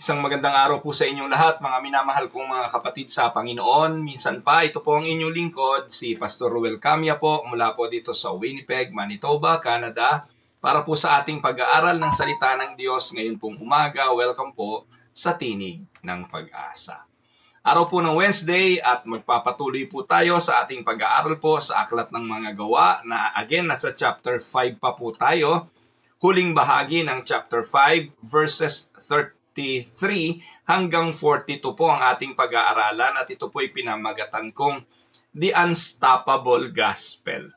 Isang magandang araw po sa inyong lahat, mga minamahal kong mga kapatid sa Panginoon. Minsan pa, ito po ang inyong lingkod, si Pastor Ruel Camia po, mula po dito sa Winnipeg, Manitoba, Canada, para po sa ating pag-aaral ng salita ng Diyos ngayon pong umaga. Welcome po sa Tinig ng Pag-asa. Araw po ng Wednesday at magpapatuloy po tayo sa ating pag-aaral po sa Aklat ng Mga Gawa na again, nasa chapter 5 pa po tayo. Huling bahagi ng chapter 5 verses 33 hanggang 42 po ang ating pag-aaralan at ito po ay pinamagatan kong The Unstoppable Gospel.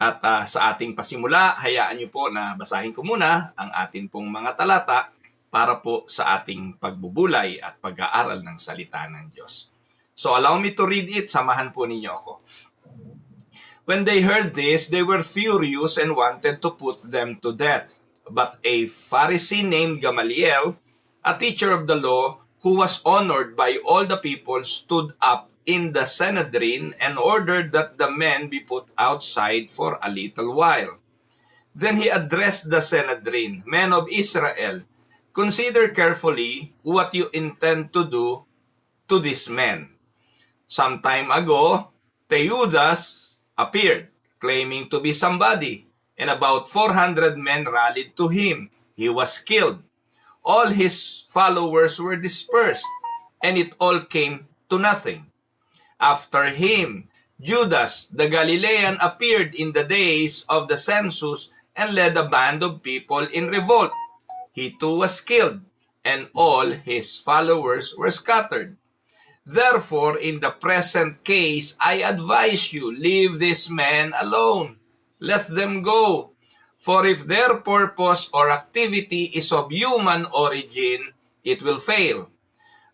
At sa ating pasimula, hayaan niyo po na basahin ko muna ang atin pong mga talata para po sa ating pagbubulay at pag-aaral ng salita ng Diyos. So allow me to read it, samahan po ninyo ako. When they heard this, they were furious and wanted to put them to death. But a Pharisee named Gamaliel, a teacher of the law, who was honored by all the people, stood up in the Sanhedrin and ordered that the men be put outside for a little while. Then he addressed the Sanhedrin, "Men of Israel, consider carefully what you intend to do to these men. Some time ago, Theudas appeared, claiming to be somebody, and about 400 men rallied to him. He was killed. All his followers were dispersed, and it all came to nothing. After him, Judas the Galilean appeared in the days of the census and led a band of people in revolt. He too was killed, and all his followers were scattered. Therefore, in the present case, I advise you, leave these men alone. Let them go. For if their purpose or activity is of human origin, it will fail.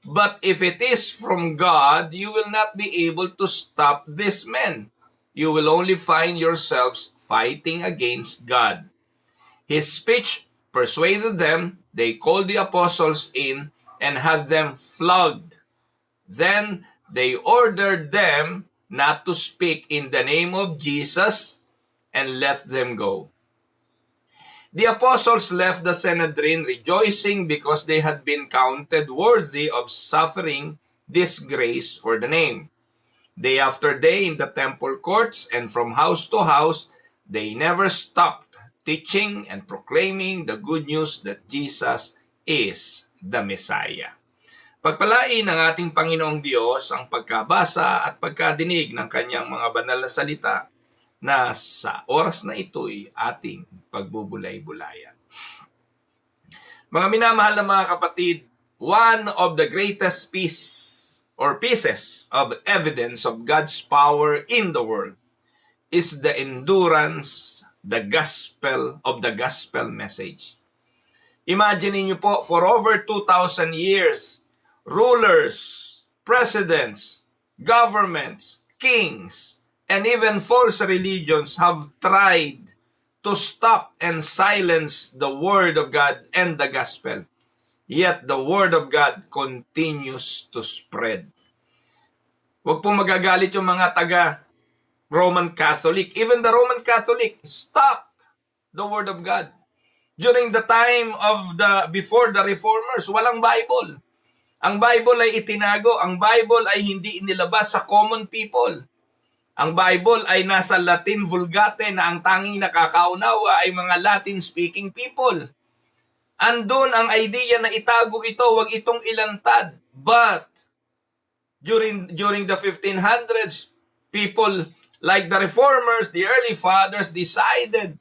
But if it is from God, you will not be able to stop these men. You will only find yourselves fighting against God." His speech persuaded them. They called the apostles in and had them flogged. Then they ordered them not to speak in the name of Jesus and let them go. The apostles left the Sanhedrin rejoicing because they had been counted worthy of suffering disgrace for the name. Day after day in the temple courts and from house to house, they never stopped teaching and proclaiming the good news that Jesus is the Messiah. Pagpalain ng ating Panginoong Diyos ang pagkabasa at pagkadinig ng kanyang mga banal na salita na sa oras na ito'y ating pagbubulay-bulayan. Mga minamahal na mga kapatid, one of the greatest pieces of evidence of God's power in the world is the endurance, the gospel message. Imagine niyo po, for over 2,000 years, rulers, presidents, governments, kings, and even false religions have tried to stop and silence the Word of God and the Gospel. Yet the Word of God continues to spread. Huwag pong magagalit yung mga taga-Roman Catholic. Even the Roman Catholic, stop the Word of God. During the time of before the Reformers, walang Bible. Ang Bible ay itinago, ang Bible ay hindi inilabas sa common people. Ang Bible ay nasa Latin Vulgate na ang tanging nakakaunawa ay mga Latin-speaking people. Andun ang idea na itago ito, wag itong ilantad. But during the 1500s, people like the Reformers, the early fathers, decided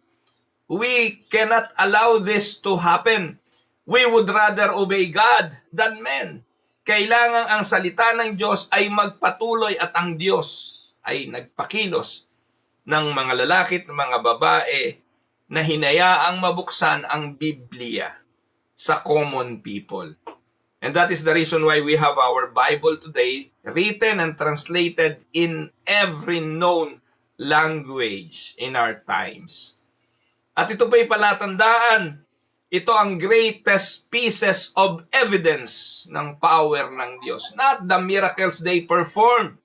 we cannot allow this to happen. We would rather obey God than men. Kailangan ang salita ng Diyos ay magpatuloy at ang Diyos ay nagpakilos ng mga lalaki at mga babae na hinayaang mabuksan ang Biblia sa common people. And that is the reason why we have our Bible today written and translated in every known language in our times. At ito pa'y palatandaan, ito ang greatest pieces of evidence ng power ng Diyos. Not the miracles they performed,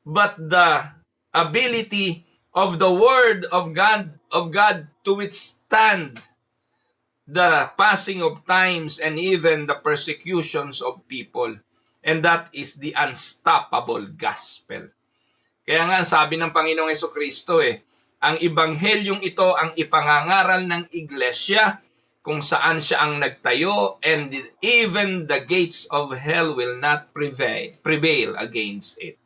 but the ability of the Word of God to withstand the passing of times and even the persecutions of people. And that is the unstoppable gospel. Kaya nga sabi ng Panginoong Jesucristo ang ibanghelyong ito ang ipangangaral ng iglesia kung saan siya ang nagtayo, and even the gates of hell will not prevail against it.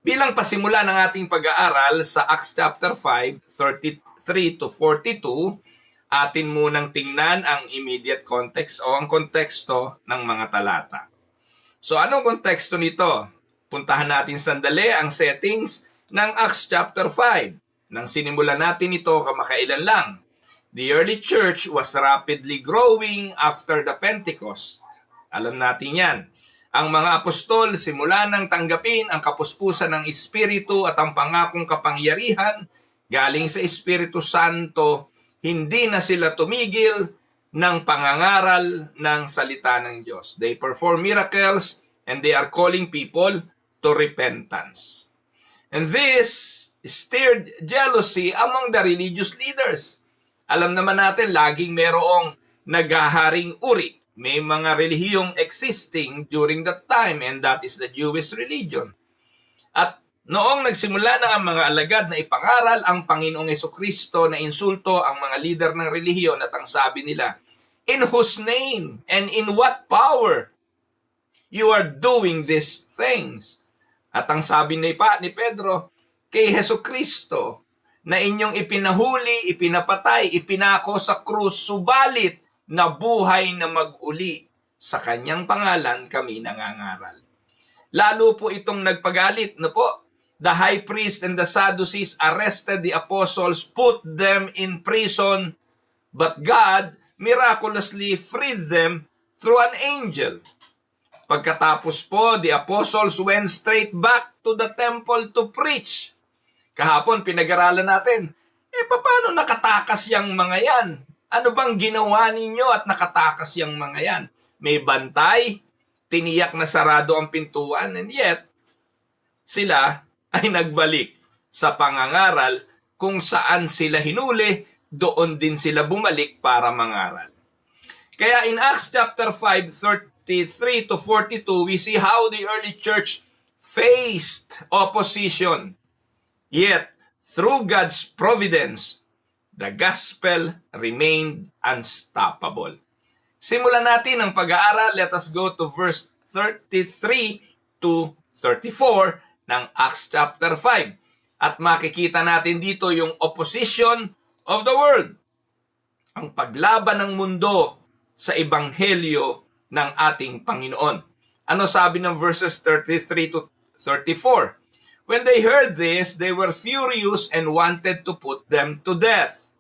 Bilang pasimula ng ating pag-aaral sa Acts chapter 5, 33 to 42, atin munang tingnan ang immediate context o ang konteksto ng mga talata. So anong konteksto nito? Puntahan natin sandali ang settings ng Acts chapter 5. Nang sinimulan natin ito kamakailan lang. The early church was rapidly growing after the Pentecost. Alam natin yan. Ang mga apostol simula nang tanggapin ang kapuspusan ng Espiritu at ang pangakong kapangyarihan galing sa Espiritu Santo, hindi na sila tumigil ng pangangaral ng salita ng Diyos. They perform miracles and they are calling people to repentance. And this stirred jealousy among the religious leaders. Alam naman natin, laging merong naghaharing uri. May mga relihiyong existing during that time, and that is the Jewish religion. At noong nagsimula na ang mga alagad na ipangaral ang Panginoong Jesucristo na insulto ang mga leader ng relihiyon, at ang sabi nila, "In whose name and in what power you are doing these things?" At ang sabi ni Pedro, kay Jesucristo na inyong ipinahuli, ipinapatay, ipinako sa krus, subalit na buhay na mag-uli, sa kanyang pangalan kami nangangaral. Lalo po itong nagpagalit na po. The high priest and the Sadducees arrested the apostles, put them in prison, but God miraculously freed them through an angel. Pagkatapos po, the apostles went straight back to the temple to preach. Kahapon, pinag-aralan natin, paano nakatakas yang mga yan? Ano bang ginawa ninyo at nakatakas yang mga yan? May bantay, tiniyak na sarado ang pintuan, and yet, sila ay nagbalik sa pangangaral kung saan sila hinuli, doon din sila bumalik para mangaral. Kaya in Acts chapter 5, 33 to 42, we see how the early church faced opposition. Yet, through God's providence, the gospel remained unstoppable. Simulan natin ang pag-aaral. Let us go to verse 33 to 34 ng Acts chapter 5. At makikita natin dito yung opposition of the world. Ang paglaban ng mundo sa ebanghelyo ng ating Panginoon. Ano sabi ng verses 33 to 34? When they heard this, they were furious and wanted to put them to death.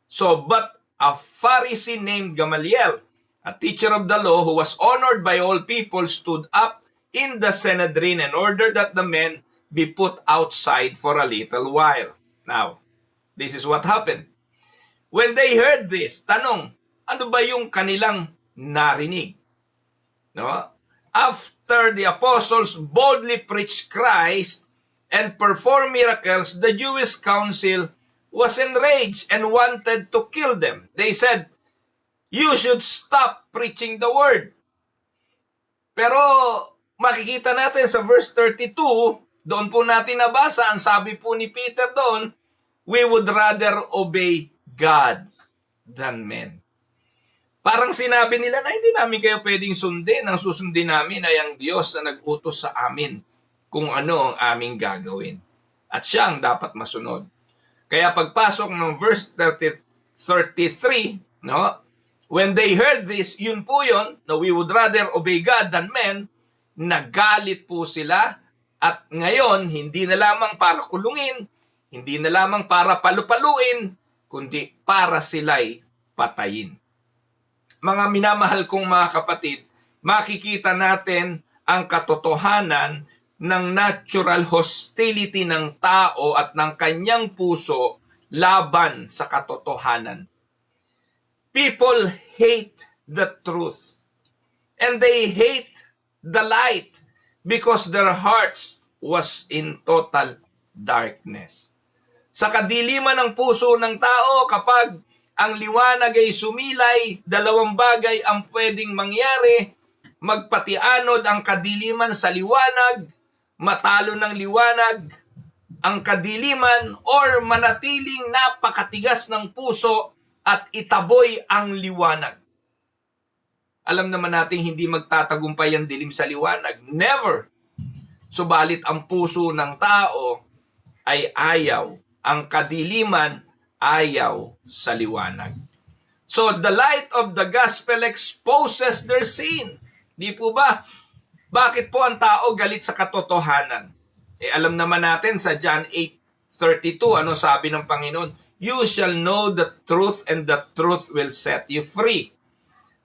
So, but a Pharisee named Gamaliel, a teacher of the law who was honored by all people, stood up in the Sanhedrin and ordered that the men be put outside for a little while. Now, this is what happened. When they heard this, tanong, ano ba yung kanilang narinig? No? After the apostles boldly preached Christ and performed miracles, the Jewish council was enraged and wanted to kill them. They said, "You should stop preaching the word." Pero makikita natin sa verse 32, doon po natin nabasa, ang sabi po ni Peter doon, "We would rather obey God than men." Parang sinabi nila na hindi namin kayo pwedeng sundin. Ang susundin namin ay ang Diyos na nag-utos sa amin kung ano ang aming gagawin. At siya ang dapat masunod. Kaya pagpasok ng verse 33, no? When they heard this, yun po yun, na we would rather obey God than men, nagalit po sila. At ngayon, hindi na lamang para kulungin, hindi na lamang para palupaluin, kundi para sila'y patayin. Mga minamahal kong mga kapatid, makikita natin ang katotohanan ng natural hostility ng tao at ng kanyang puso laban sa katotohanan. People hate the truth and they hate the light because their hearts was in total darkness. Sa kadiliman ng puso ng tao, kapag ang liwanag ay sumilay, dalawang bagay ang pwedeng mangyari, magpatianod ang kadiliman sa liwanag, matalo ng liwanag ang kadiliman, or manatiling napakatigas ng puso at itaboy ang liwanag. Alam naman natin hindi magtatagumpay ang dilim sa liwanag. Never. Subalit ang puso ng tao ay ayaw. Ang kadiliman ayaw sa liwanag. So the light of the gospel exposes their sin. Di po ba? Bakit po ang tao galit sa katotohanan? Alam naman natin sa John 8:32, ano sabi ng Panginoon? You shall know the truth and the truth will set you free.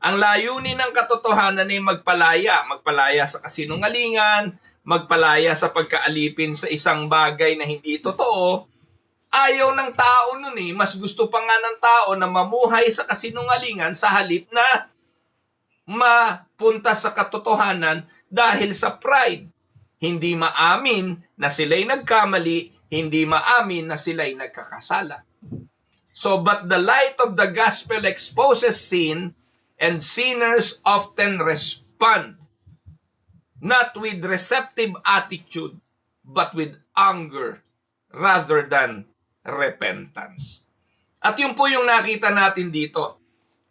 Ang layunin ng katotohanan ay magpalaya sa kasinungalingan, magpalaya sa pagkaalipin sa isang bagay na hindi totoo. Ayaw ng tao nun mas gusto pa nga ng tao na mamuhay sa kasinungalingan sa halip na mapunta sa katotohanan dahil sa pride. Hindi maamin na sila'y nagkamali, hindi maamin na sila'y nagkakasala. So, but the light of the gospel exposes sin, and sinners often respond not with receptive attitude, but with anger rather than repentance. At yun po yung nakita natin dito.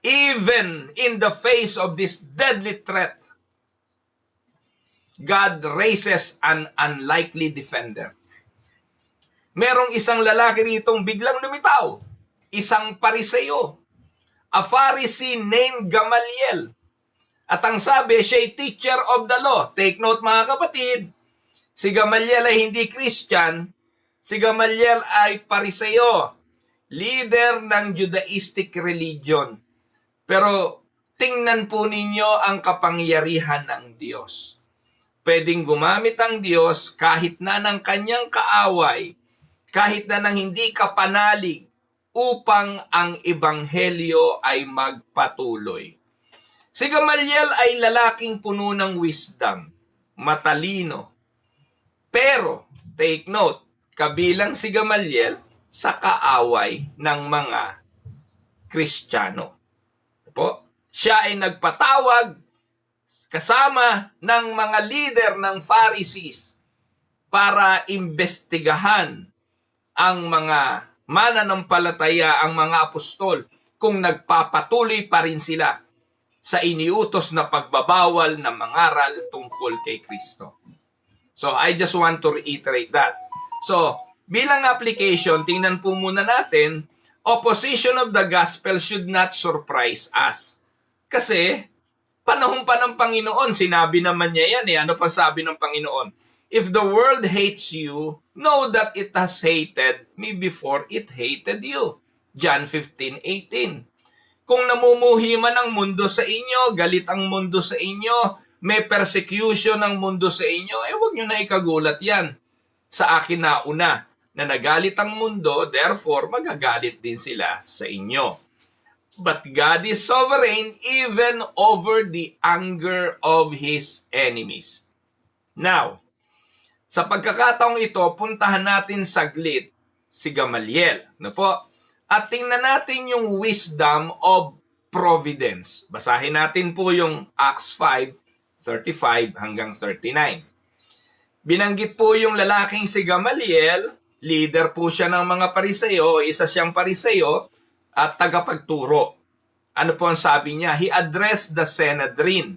Even in the face of this deadly threat, God raises an unlikely defender. Merong isang lalaki ritong biglang lumitaw, isang Pariseo, a Pharisee named Gamaliel. At ang sabi, siya'y teacher of the law. Take note mga kapatid, si Gamaliel ay hindi Christian, si Gamaliel ay Pariseo, leader ng Judaistic religion. Pero tingnan po ninyo ang kapangyarihan ng Diyos. Pwedeng gumamit ang Diyos kahit na ng kanyang kaaway, kahit na ng hindi kapanalig, upang ang ebanghelyo ay magpatuloy. Si Gamaliel ay lalaking puno ng wisdom, matalino. Pero, take note, kabilang si Gamaliel sa kaaway ng mga Kristiyano. Siya ay nagpatawag kasama ng mga leader ng Pharisees para imbestigahan ang mga mananampalataya, ang mga apostol, kung nagpapatuloy pa rin sila sa iniutos na pagbabawal na mangaral tungkol kay Kristo. So, I just want to reiterate that. So, bilang application, tingnan po muna natin, opposition of the gospel should not surprise us. Kasi, panahon pa ng Panginoon, sinabi naman niya yan Ano pa sabi ng Panginoon? If the world hates you, know that it has hated me before it hated you. John 15:18. Kung namumuhi man ang mundo sa inyo, galit ang mundo sa inyo, may persecution ang mundo sa inyo, huwag nyo na ikagulat yan. Sa akin na una, na nagalit ang mundo, therefore magagalit din sila sa inyo. But God is sovereign even over the anger of His enemies. Now, sa pagkakataong ito, puntahan natin saglit si Gamaliel. At tingnan natin yung wisdom of providence. Basahin natin po yung Acts 5:35 hanggang 39. Binanggit po yung lalaking si Gamaliel, leader po siya ng mga Pariseo, isa siyang Pariseo, at tagapagturo. Ano po ang sabi niya? He addressed the Sanhedrin.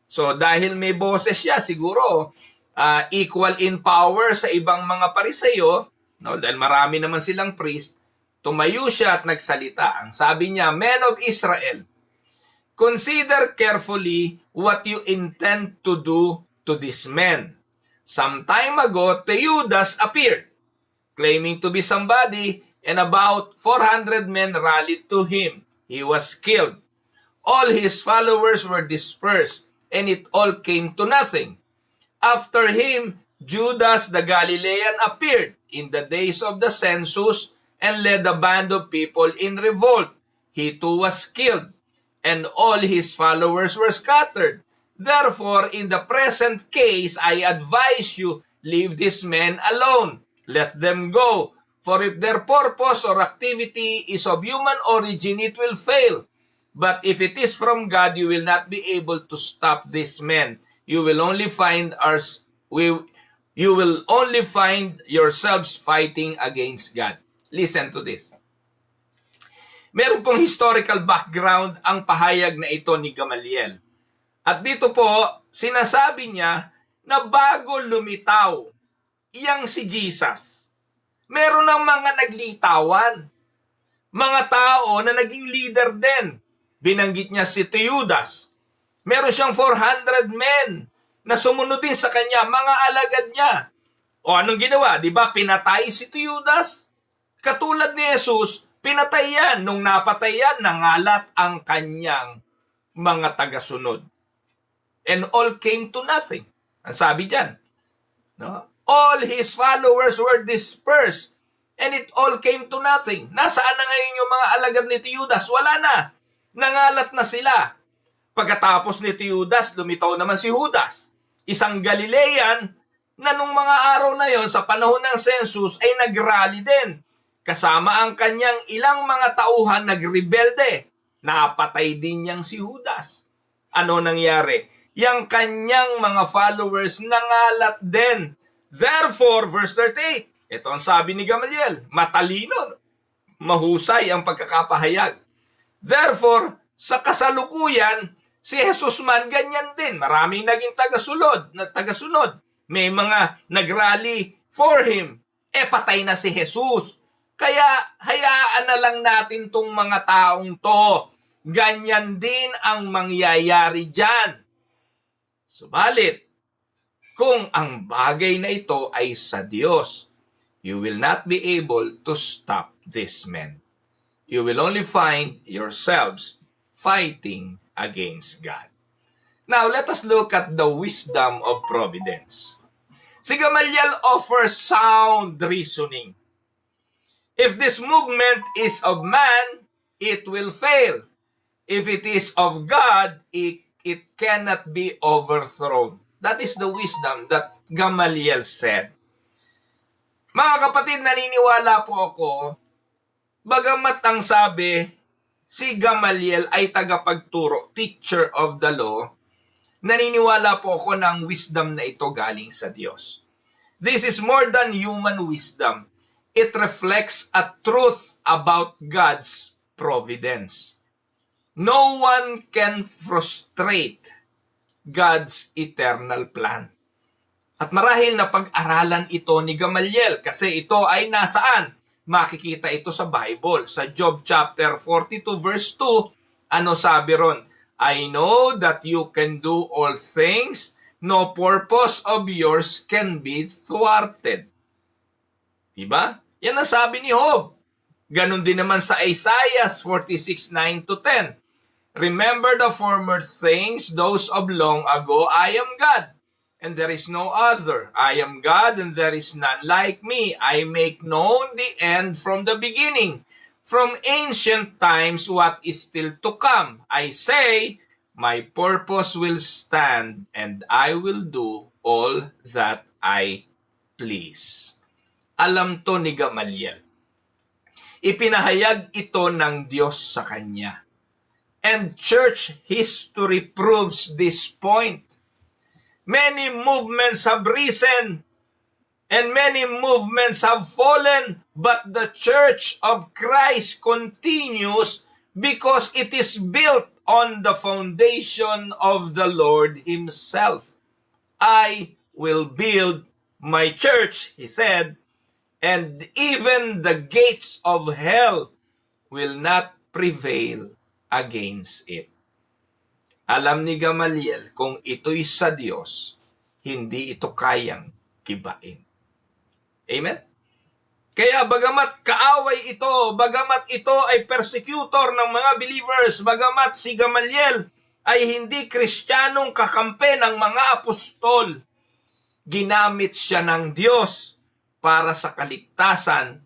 So dahil may boses siya, siguro equal in power sa ibang mga Pariseo, dahil marami naman silang priest, tumayo siya at nagsalita. Ang sabi niya, Men of Israel, consider carefully what you intend to do to this man. Some time ago, Teudas appeared, claiming to be somebody, and about 400 men rallied to him. He was killed. All his followers were dispersed, and it all came to nothing. After him, Judas the Galilean appeared in the days of the census and led a band of people in revolt. He too was killed, and all his followers were scattered. Therefore, in the present case, I advise you, leave these men alone. Let them go, For if their purpose or activity is of human origin, it will fail. But if it is from God, you will not be able to stop these men. You will only find yourselves fighting against God. Listen to this. Meron pong historical background ang pahayag na ito ni Gamaliel. At dito po, sinasabi niya na bago lumitaw iyang si Jesus, meron ng mga naglitawan, mga tao na naging leader din. Binanggit niya si Teudas. Meron siyang 400 men na sumunod din sa kanya, mga alagad niya. O anong ginawa? Di ba pinatay si Teudas? Katulad ni Jesus, pinatay yan. Nung napatay yan, nangalat ang kanyang mga tagasunod. And all came to nothing. Ang sabi dyan. No? All his followers were dispersed. And it all came to nothing. Nasaan na ngayon yung mga alagad ni Teudas? Wala na. Nangalat na sila. Pagkatapos ni Teudas, lumitaw naman si Judas. Isang Galilean na nung mga araw na yon sa panahon ng census ay nagrally din. Kasama ang kanyang ilang mga tauhan nagrebelde. Napatay din niyang si Judas. Ano nangyari? Yang kanyang mga followers nangalat din. Therefore, verse 38, ito ang sabi ni Gamaliel, matalino, mahusay ang pagkakapahayag. Therefore, sa kasalukuyan, si Jesus man ganyan din. Maraming naging tagasunod. May mga nagrally for him. Patay na si Jesus. Kaya hayaan na lang natin tong mga taong to. Ganyan din ang mangyayari dyan. Subalit, kung ang bagay na ito ay sa Diyos, you will not be able to stop these men. You will only find yourselves fighting against God. Now, let us look at the wisdom of providence. Si Gamaliel offers sound reasoning. If this movement is of man, it will fail. If it is of God, it cannot be overthrown. That is the wisdom that Gamaliel said. Mga kapatid, naniniwala po ako, bagamat ang sabi, si Gamaliel ay tagapagturo, teacher of the law, naniniwala po ako ng wisdom na ito galing sa Diyos. This is more than human wisdom. It reflects a truth about God's providence. No one can frustrate God's eternal plan. At marahil na pag-aralan ito ni Gamaliel kasi ito ay nasaan? Makikita ito sa Bible. Sa Job chapter 42 verse 2, ano sabi ron? I know that you can do all things. No purpose of yours can be thwarted. Diba? Yan ang sabi ni Job. Ganon din naman sa Isaiah 46, 9-10. Remember the former things, those of long ago. I am God, and there is no other. I am God, and there is none like me. I make known the end from the beginning. From ancient times, what is still to come. I say, my purpose will stand, and I will do all that I please. Alam to ni Gamaliel. Ipinahayag ito ng Diyos sa kanya. And church history proves this point. Many movements have risen and many movements have fallen, but the Church of Christ continues because it is built on the foundation of the Lord Himself. I will build my church, He said, and even the gates of hell will not prevail against it. Alam ni Gamaliel, kung ito'y sa Diyos, hindi ito kayang kibain. Amen? Kaya bagamat kaaway ito, bagamat ito ay persecutor ng mga believers, bagamat si Gamaliel ay hindi Kristiyanong kakampi ng mga apostol, ginamit siya ng Diyos para sa kaligtasan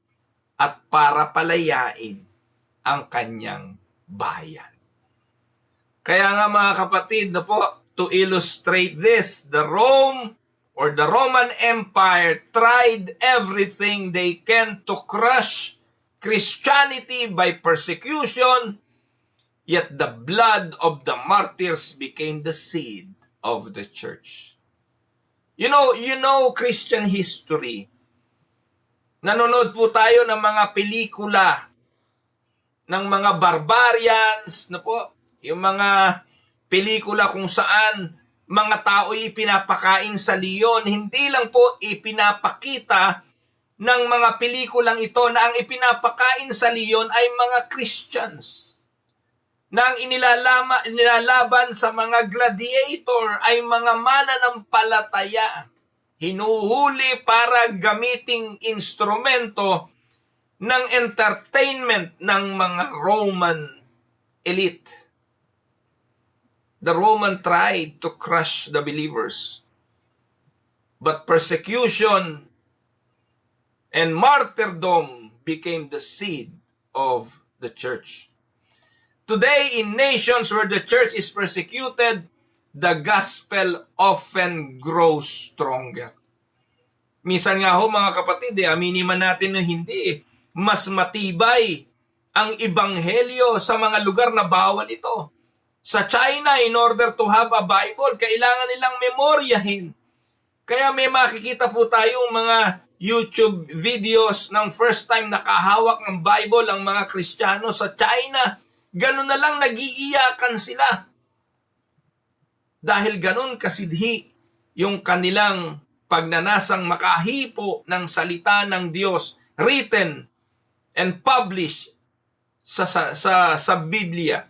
at para palayain ang kanyang bayan. Kaya nga mga kapatid, to illustrate this, the Rome or the Roman Empire tried everything they can to crush Christianity by persecution, yet the blood of the martyrs became the seed of the church. You know Christian history. Nanonood po tayo ng mga pelikula ng mga barbarians, na po, yung mga pelikula kung saan mga tao ipinapakain sa leon. Hindi lang po ipinapakita ng mga pelikulang ito na ang ipinapakain sa leon ay mga Christians. Na ang inilalaban sa mga gladiator ay mga mananampalataya. Hinuhuli para gamiting instrumento ng entertainment ng mga Roman elite. The Roman tried to crush the believers. But persecution and martyrdom became the seed of the church. Today, in nations where the church is persecuted, the gospel often grows stronger. Minsan nga ho mga kapatid, aminin man natin na hindi, mas matibay ang ibanghelyo sa mga lugar na bawal ito. Sa China, in order to have a Bible, kailangan nilang memoryahin. Kaya may makikita po tayong mga YouTube videos ng first time nakahawak ng Bible ang mga Kristiyano sa China. Ganun na lang nagiiyakan sila. Dahil ganun kasidhi yung kanilang pagnanasang makahipo ng salita ng Diyos, written and published sa Biblia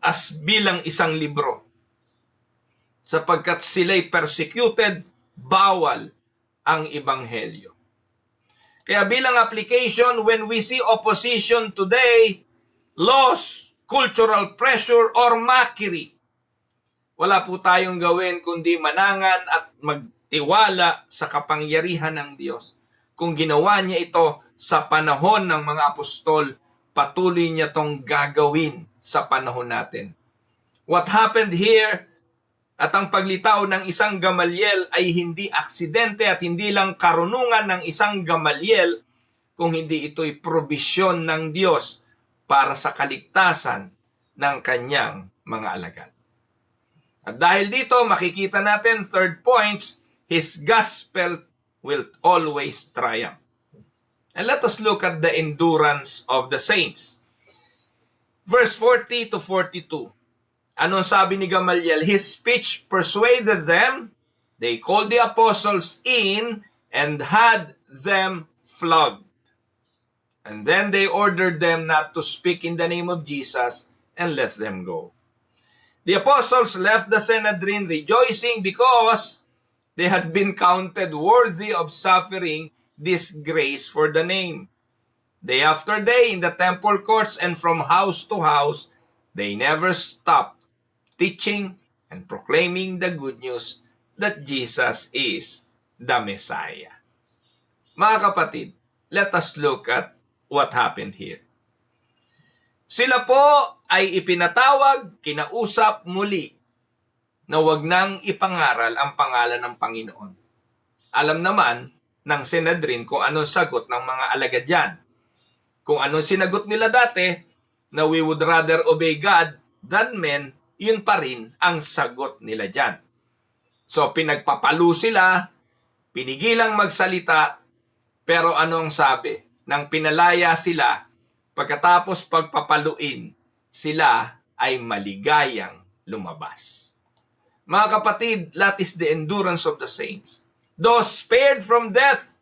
as bilang isang libro. Sapagkat sila'y persecuted, bawal ang ebanghelyo. Kaya bilang application, when we see opposition today, loss, cultural pressure, or mockery, wala po tayong gawin kundi manangan at magtiwala sa kapangyarihan ng Diyos. Kung ginawa niya ito sa panahon ng mga apostol, patuloy niya tong gagawin sa panahon natin. What happened here at ang paglitaw ng isang Gamaliel ay hindi aksidente at hindi lang karunungan ng isang Gamaliel, kung hindi ito'y probisyon ng Diyos para sa kaligtasan ng kanyang mga alagad. At dahil dito, makikita natin, third points, His gospel will always triumph. And let us look at the endurance of the saints. Verse 40 to 42. Anong sabi ni Gamaliel? His speech persuaded them. They called the apostles in and had them flogged. And then they ordered them not to speak in the name of Jesus and let them go. The apostles left the Sanhedrin rejoicing because they had been counted worthy of suffering disgrace for the name. Day after day in the temple courts and from house to house, they never stopped teaching and proclaiming the good news that Jesus is the Messiah. Mga kapatid, let us look at what happened here. Sila po ay ipinatawag, kinausap muli na wag nang ipangaral ang pangalan ng Panginoon. Alam naman ng Sanhedrin kung anong sagot ng mga alagad yan. Kung anong sinagot nila dati, na we would rather obey God than men, yun pa rin ang sagot nila dyan. So pinagpapalo sila, pinigilang magsalita, pero anong sabi? Nang pinalaya sila, pagkatapos pagpapaluin, sila ay maligayang lumabas. Mga kapatid, that is the endurance of the saints. Those spared from death,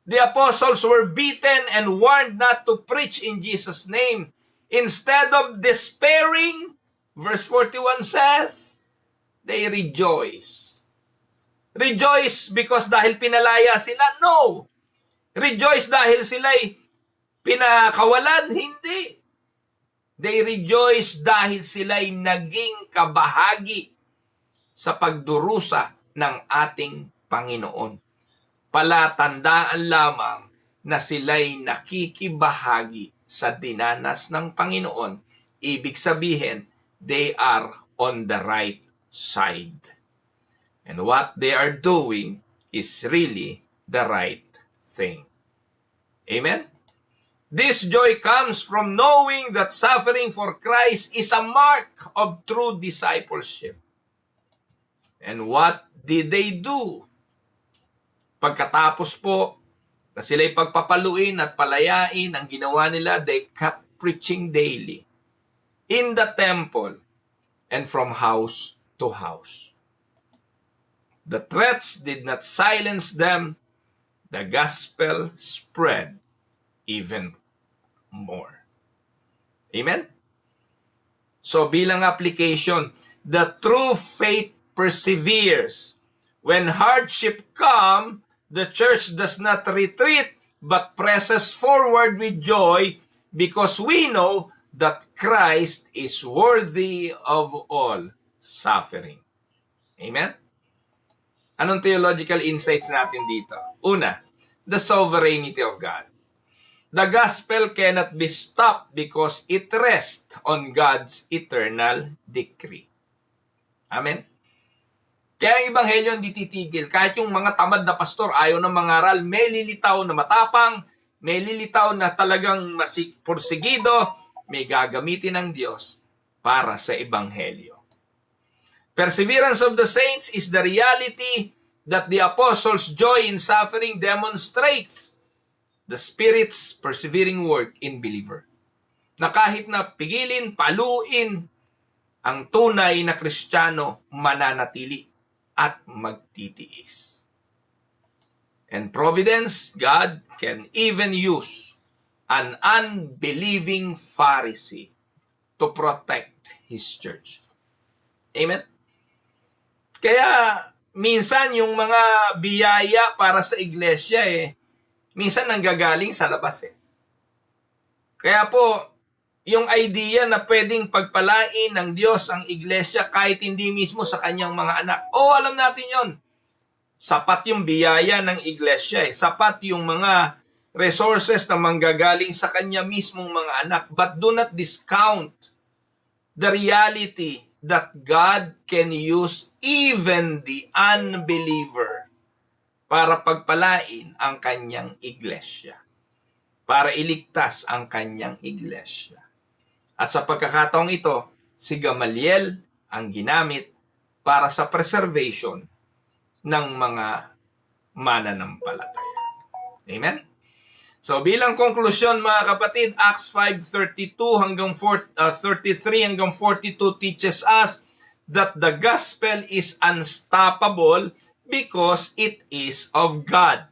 the apostles were beaten and warned not to preach in Jesus' name. Instead of despairing, verse 41 says, they rejoice. Rejoice because dahil pinalaya sila? No. Rejoice dahil sila'y pinakawalan? Hindi. They rejoice dahil sila'y naging kabahagi sa pagdurusa ng ating Panginoon. Palatandaan lamang na sila'y nakikibahagi sa dinanas ng Panginoon. Ibig sabihin, they are on the right side. And what they are doing is really the right thing. Amen? This joy comes from knowing that suffering for Christ is a mark of true discipleship. And what did they do? Pagkatapos po na sila'y pagpapaluin at palayain, ang ginawa nila, they kept preaching daily in the temple and from house to house. The threats did not silence them. The gospel spread even more. Amen? So bilang application, the true faith perseveres. When hardship come, the church does not retreat but presses forward with joy because we know that Christ is worthy of all suffering. Amen? Anong theological insights natin dito? Una, the sovereignty of God. The gospel cannot be stopped because it rests on God's eternal decree. Amen? Kaya ang ebanghelyo hindi titigil. Kahit yung mga tamad na pastor ayaw ng mangaral, may lilitaw na matapang, may lilitaw na talagang porsigido, may gagamitin ng Diyos para sa ebanghelyo. Perseverance of the saints is the reality that the apostles' joy in suffering demonstrates the Spirit's persevering work in believer. Na kahit na pigilin, paluin, ang tunay na Kristiyano mananatili at magtitiis. And providence, God can even use an unbelieving Pharisee to protect His church. Amen? Kaya minsan yung mga biyaya para sa iglesia minsan nanggagaling sa labas Kaya po, yung idea na pwedeng pagpalain ng Diyos ang iglesia kahit hindi mismo sa kanyang mga anak. Alam natin yon. Sapat yung biyaya ng iglesia Sapat yung mga resources na manggagaling sa kanya mismong mga anak. But do not discount the reality that God can use even the unbeliever para pagpalain ang kanyang iglesia. Para iligtas ang kanyang iglesia. At sa pagkakataong ito, si Gamaliel ang ginamit para sa preservation ng mga mananampalataya. Amen? So bilang konklusyon mga kapatid, Acts 5:32 hanggang 33 hanggang 42 teaches us that the gospel is unstoppable because it is of God.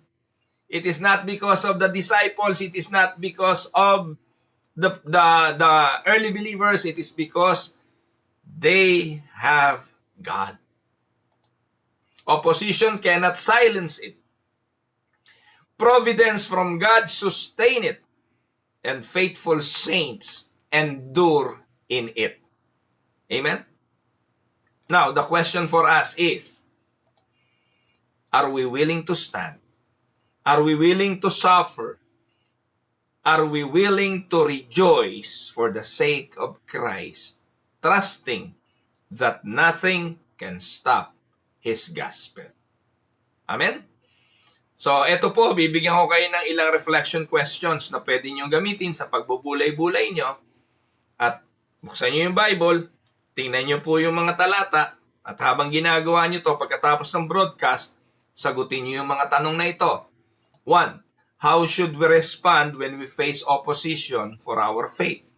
It is not because of the disciples, it is not because of the early believers, it is because they have God. Opposition cannot silence it. Providence from God sustain it, and faithful saints endure in it. Amen? Now, the question for us is, are we willing to stand? Are we willing to suffer? Are we willing to rejoice for the sake of Christ, trusting that nothing can stop His gospel? Amen? So, eto po, bibigyan ko kayo ng ilang reflection questions na pwede nyo gamitin sa pagbubulay-bulay nyo. At buksan nyo yung Bible, tingnan nyo po yung mga talata, at habang ginagawa nyo to pagkatapos ng broadcast, sagutin nyo yung mga tanong na ito. 1. How should we respond when we face opposition for our faith?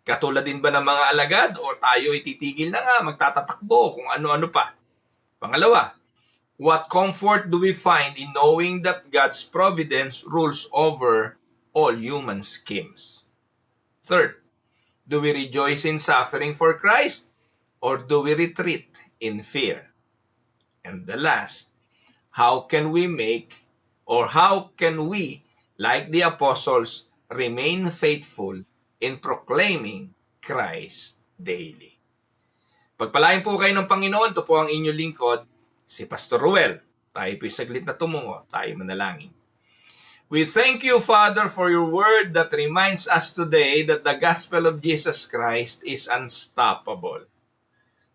Katulad din ba ng mga alagad o tayo ititigil na nga, magtatatakbo kung ano-ano pa? Pangalawa, what comfort do we find in knowing that God's providence rules over all human schemes? Third, do we rejoice in suffering for Christ or do we retreat in fear? And the last, how can we like the apostles, remain faithful in proclaiming Christ daily? Pagpalain po kayo ng Panginoon. Ito po ang inyong lingkod, si Pastor Ruel. Tayo po'y saglit na tumungo. Tayo manalangin. We thank you, Father, for your word that reminds us today that the gospel of Jesus Christ is unstoppable.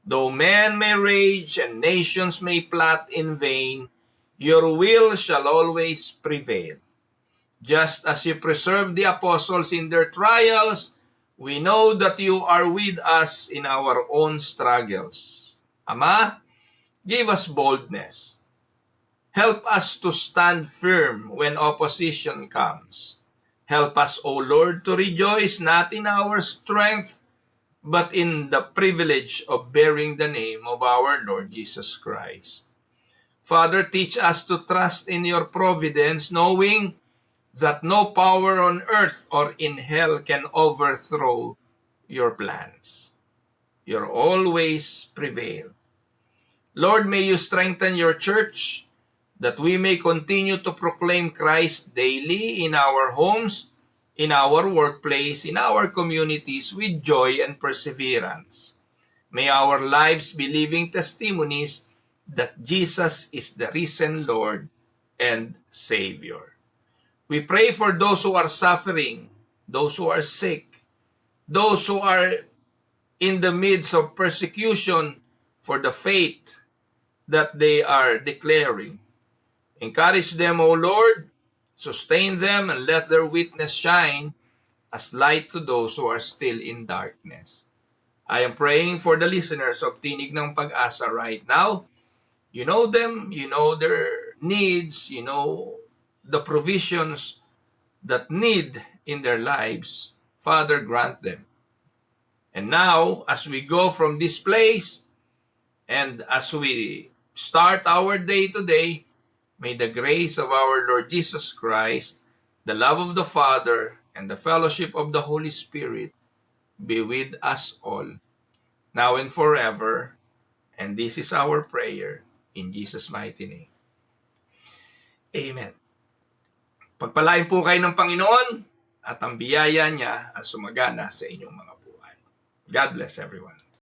Though men may rage and nations may plot in vain, your will shall always prevail. Just as you preserved the apostles in their trials, we know that you are with us in our own struggles. Ama, give us boldness. Help us to stand firm when opposition comes. Help us, O Lord, to rejoice not in our strength, but in the privilege of bearing the name of our Lord Jesus Christ. Father, teach us to trust in your providence, knowing that no power on earth or in hell can overthrow your plans. You always prevail. Lord, may you strengthen your church that we may continue to proclaim Christ daily in our homes, in our workplace, in our communities with joy and perseverance. May our lives be living testimonies that Jesus is the risen Lord and Savior. We pray for those who are suffering, those who are sick, those who are in the midst of persecution for the faith that they are declaring. Encourage them, O Lord, sustain them, and let their witness shine as light to those who are still in darkness. I am praying for the listeners of Tinig ng Pag-asa right now. You know them, you know their needs, you know the provisions that need in their lives. Father, grant them. And now, as we go from this place, and as we start our day today, may the grace of our Lord Jesus Christ, the love of the Father, and the fellowship of the Holy Spirit be with us all, now and forever. And this is our prayer in Jesus' mighty name. Amen. Pagpalain po kayo ng Panginoon at ang biyaya niya ang sumagana sa inyong mga buhay. God bless everyone.